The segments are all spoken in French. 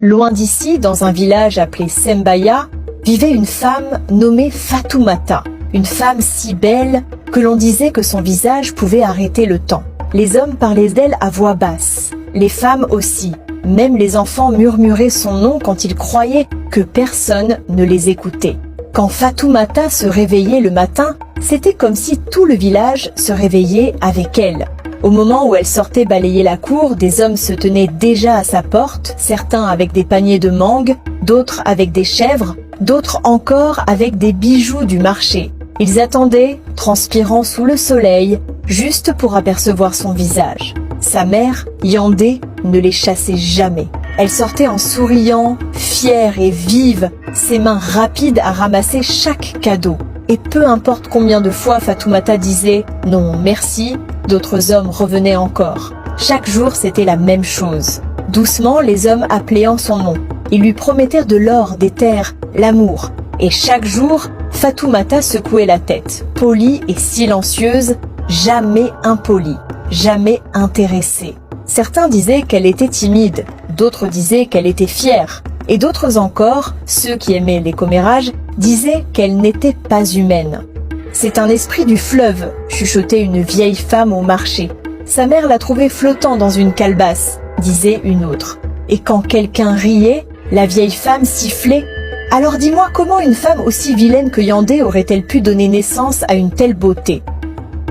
Loin d'ici, dans un village appelé Sembaya, vivait une femme nommée Fatoumata, une femme si belle que l'on disait que son visage pouvait arrêter le temps. Les hommes parlaient d'elle à voix basse, les femmes aussi. Même les enfants murmuraient son nom quand ils croyaient que personne ne les écoutait. Quand Fatoumata se réveillait le matin, c'était comme si tout le village se réveillait avec elle. Au moment où elle sortait balayer la cour, des hommes se tenaient déjà à sa porte, certains avec des paniers de mangue, d'autres avec des chèvres, d'autres encore avec des bijoux du marché. Ils attendaient, transpirant sous le soleil, juste pour apercevoir son visage. Sa mère, Yandé, ne les chassait jamais. Elle sortait en souriant, fière et vive, ses mains rapides à ramasser chaque cadeau. Et peu importe combien de fois Fatoumata disait « non, merci », d'autres hommes revenaient encore. Chaque jour, c'était la même chose. Doucement, les hommes appelaient en son nom. Ils lui promettèrent de l'or, des terres, l'amour. Et chaque jour, Fatoumata secouait la tête, polie et silencieuse, jamais impolie, jamais intéressée. Certains disaient qu'elle était timide, d'autres disaient qu'elle était fière, et d'autres encore, ceux qui aimaient les commérages, disaient qu'elle n'était pas humaine. « C'est un esprit du fleuve », chuchotait une vieille femme au marché. « Sa mère l'a trouvé flottant dans une calebasse », disait une autre. Et quand quelqu'un riait, la vieille femme sifflait. « Alors dis-moi comment une femme aussi vilaine que Yandé aurait-elle pu donner naissance à une telle beauté ?»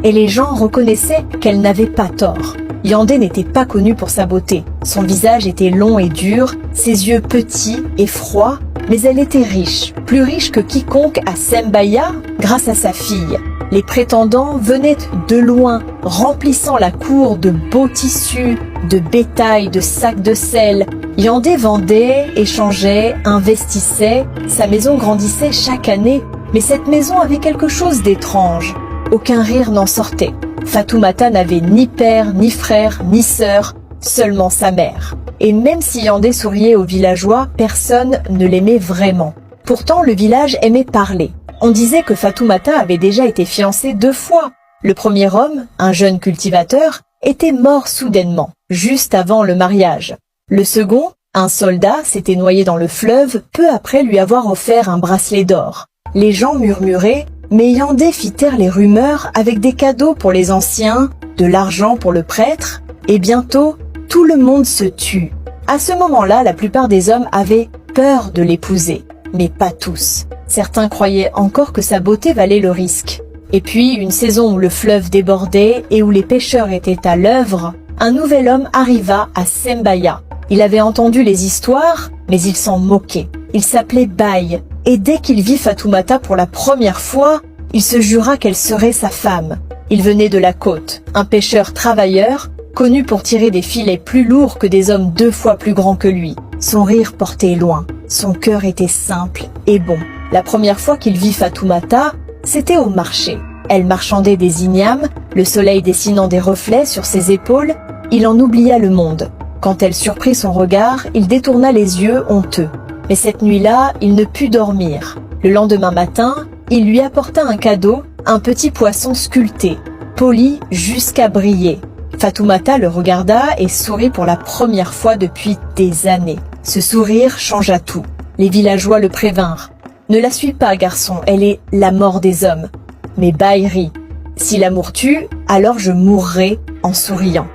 Et les gens reconnaissaient qu'elle n'avait pas tort. Yandé n'était pas connue pour sa beauté. Son visage était long et dur, ses yeux petits et froids, mais elle était riche, plus riche que quiconque à Sembaya grâce à sa fille. Les prétendants venaient de loin, remplissant la cour de beaux tissus, de bétail, de sacs de sel. Yandé vendait, échangeait, investissait, sa maison grandissait chaque année, mais cette maison avait quelque chose d'étrange. Aucun rire n'en sortait. Fatoumata n'avait ni père, ni frère, ni sœur, seulement sa mère. Et même si Yandé souriait aux villageois, personne ne l'aimait vraiment. Pourtant, le village aimait parler. On disait que Fatoumata avait déjà été fiancée 2 fois. Le premier homme, un jeune cultivateur, était mort soudainement, juste avant le mariage. Le second, un soldat, s'était noyé dans le fleuve peu après lui avoir offert un bracelet d'or. Les gens murmuraient, mais Yandé fit taire les rumeurs avec des cadeaux pour les anciens, de l'argent pour le prêtre, et bientôt, tout le monde se tut. À ce moment-là, la plupart des hommes avaient peur de l'épouser, mais pas tous. Certains croyaient encore que sa beauté valait le risque. Et puis, une saison où le fleuve débordait et où les pêcheurs étaient à l'œuvre, un nouvel homme arriva à Sembaya. Il avait entendu les histoires, mais il s'en moquait. Il s'appelait Baï, et dès qu'il vit Fatoumata pour la première fois, il se jura qu'elle serait sa femme. Il venait de la côte, un pêcheur travailleur, connu pour tirer des filets plus lourds que des hommes 2 fois plus grands que lui. Son rire portait loin, son cœur était simple et bon. La première fois qu'il vit Fatoumata, c'était au marché. Elle marchandait des ignames, le soleil dessinant des reflets sur ses épaules, il en oublia le monde. Quand elle surprit son regard, il détourna les yeux honteux. Mais cette nuit-là, il ne put dormir. Le lendemain matin, il lui apporta un cadeau, un petit poisson sculpté, poli jusqu'à briller. Fatoumata le regarda et sourit pour la première fois depuis des années. Ce sourire changea tout. Les villageois le prévinrent. « Ne la suis pas, garçon, elle est la mort des hommes. » Mais Baï rit. « Si l'amour tue, alors je mourrai en souriant. »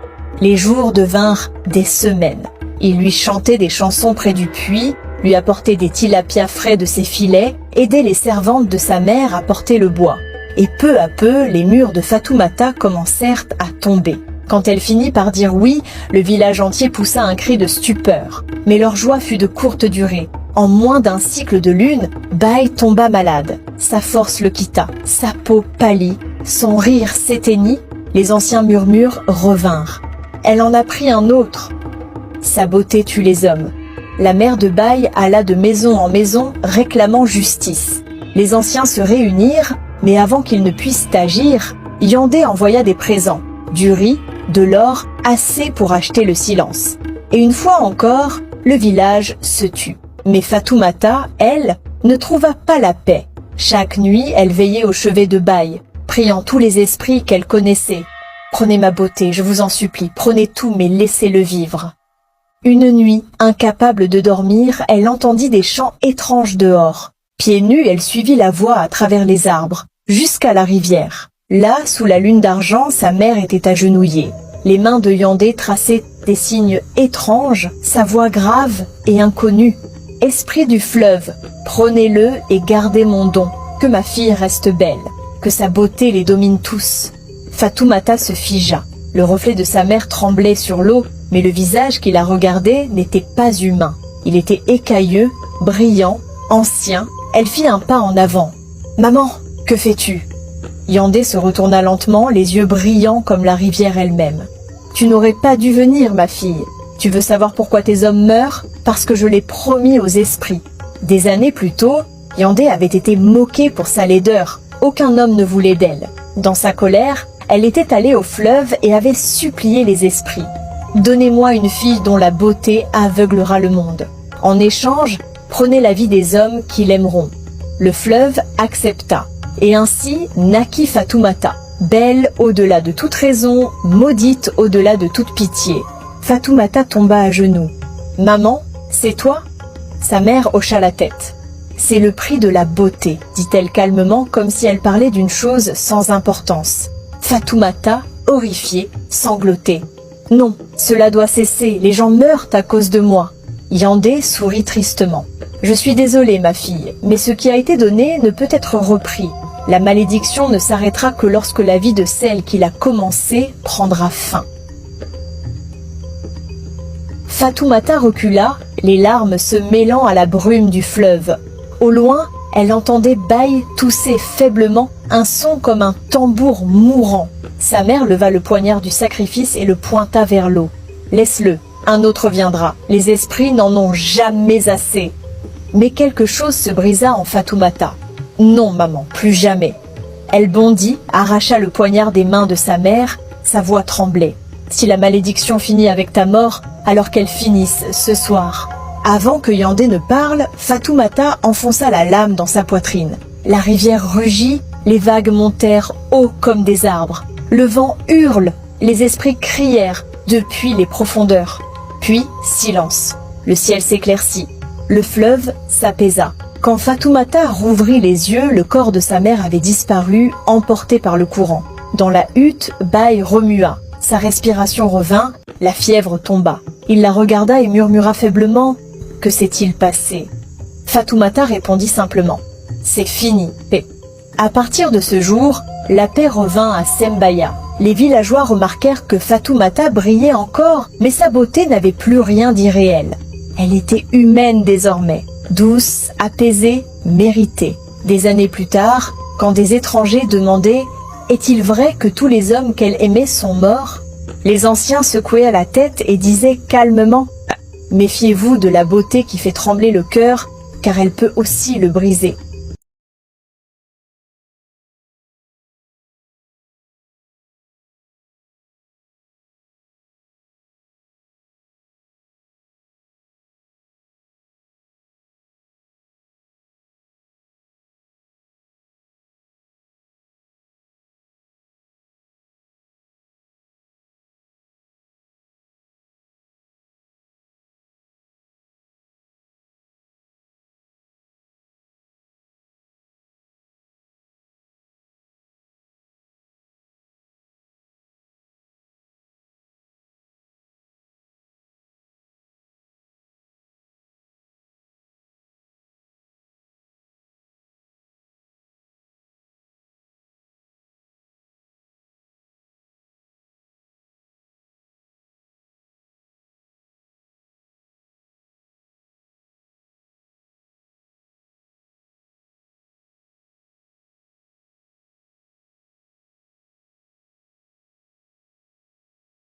Les jours devinrent des semaines. Il lui chantait des chansons près du puits, lui apportait des tilapias frais de ses filets, aidait les servantes de sa mère à porter le bois. Et peu à peu, les murs de Fatoumata commencèrent à tomber. Quand elle finit par dire oui, le village entier poussa un cri de stupeur. Mais leur joie fut de courte durée. En moins d'un cycle de lune, Baï tomba malade. Sa force le quitta, sa peau pâlit, son rire s'éteignit, les anciens murmures revinrent. Elle en a pris un autre. Sa beauté tue les hommes. La mère de Baï alla de maison en maison réclamant justice. Les anciens se réunirent, mais avant qu'ils ne puissent agir, Yandé envoya des présents, du riz, de l'or, assez pour acheter le silence. Et une fois encore, le village se tut. Mais Fatoumata, elle, ne trouva pas la paix. Chaque nuit, elle veillait au chevet de Baï, priant tous les esprits qu'elle connaissait. « Prenez ma beauté, je vous en supplie, prenez tout, mais laissez-le vivre. » Une nuit, incapable de dormir, elle entendit des chants étranges dehors. Pieds nus, elle suivit la voix à travers les arbres, jusqu'à la rivière. Là, sous la lune d'argent, sa mère était agenouillée. Les mains de Yandé traçaient des signes étranges, sa voix grave et inconnue. « Esprit du fleuve, prenez-le et gardez mon don, que ma fille reste belle, que sa beauté les domine tous. » Fatoumata se figea. Le reflet de sa mère tremblait sur l'eau, mais le visage qui la regardait n'était pas humain. Il était écailleux, brillant, ancien. Elle fit un pas en avant. « Maman, que fais-tu » Yandé se retourna lentement, les yeux brillants comme la rivière elle-même. « Tu n'aurais pas dû venir, ma fille. Tu veux savoir pourquoi tes hommes meurent? Parce que je l'ai promis aux esprits. » Des années plus tôt, Yandé avait été moquée pour sa laideur. Aucun homme ne voulait d'elle. Dans sa colère, elle était allée au fleuve et avait supplié les esprits. « Donnez-moi une fille dont la beauté aveuglera le monde. En échange, prenez la vie des hommes qui l'aimeront. » Le fleuve accepta. Et ainsi naquit Fatoumata, belle au-delà de toute raison, maudite au-delà de toute pitié. Fatoumata tomba à genoux. « Maman, c'est toi ?» Sa mère hocha la tête. « C'est le prix de la beauté, » dit-elle calmement, comme si elle parlait d'une chose sans importance. Fatoumata, horrifiée, sanglotait. « Non, cela doit cesser, les gens meurent à cause de moi. » Yandé sourit tristement. « Je suis désolée, ma fille, mais ce qui a été donné ne peut être repris. La malédiction ne s'arrêtera que lorsque la vie de celle qui l'a commencée prendra fin. » Fatoumata recula, les larmes se mêlant à la brume du fleuve. Au loin, elle entendait Baï tousser faiblement, un son comme un tambour mourant. Sa mère leva le poignard du sacrifice et le pointa vers l'eau. « Laisse-le, un autre viendra. Les esprits n'en ont jamais assez. » Mais quelque chose se brisa en Fatoumata. « Non, maman, plus jamais. » Elle bondit, arracha le poignard des mains de sa mère, sa voix tremblait. « Si la malédiction finit avec ta mort, alors qu'elle finisse ce soir. » Avant que Yandé ne parle, Fatoumata enfonça la lame dans sa poitrine. La rivière rugit, les vagues montèrent haut comme des arbres. Le vent hurle, les esprits crièrent depuis les profondeurs. Puis, silence. Le ciel s'éclaircit. Le fleuve s'apaisa. Quand Fatoumata rouvrit les yeux, le corps de sa mère avait disparu, emporté par le courant. Dans la hutte, Baï remua. Sa respiration revint, la fièvre tomba. Il la regarda et murmura faiblement « Que s'est-il passé ?» Fatoumata répondit simplement « C'est fini, paix. » À partir de ce jour, la paix revint à Sembaya. Les villageois remarquèrent que Fatoumata brillait encore, mais sa beauté n'avait plus rien d'irréel. Elle était humaine désormais, douce, apaisée, méritée. Des années plus tard, quand des étrangers demandaient « Est-il vrai que tous les hommes qu'elle aimait sont morts ?» Les anciens secouaient la tête et disaient calmement « Méfiez-vous de la beauté qui fait trembler le cœur, car elle peut aussi le briser. »